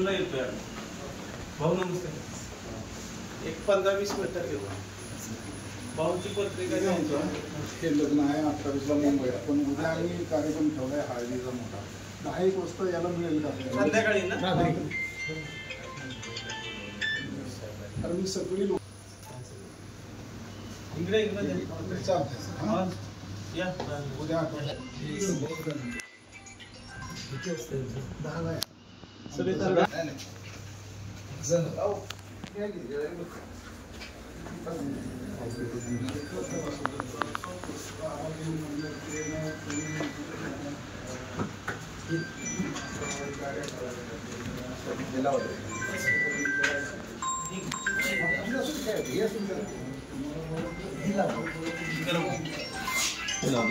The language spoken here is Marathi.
2 येतोय भाऊ. नमस्ते. एक 15-20 मिनिटात येतो. भाऊची पत्रिका द्यायची. हे लग्न आहे 28ला मुंबईला, पण उद्या आम्ही कार्यक्रम ठेवलाय हळदीचा मोठा. 10 वाजता याला मिळेल का संध्याकाळी ना? कारण मी सगळी लोक इकडे या उद्या Hello.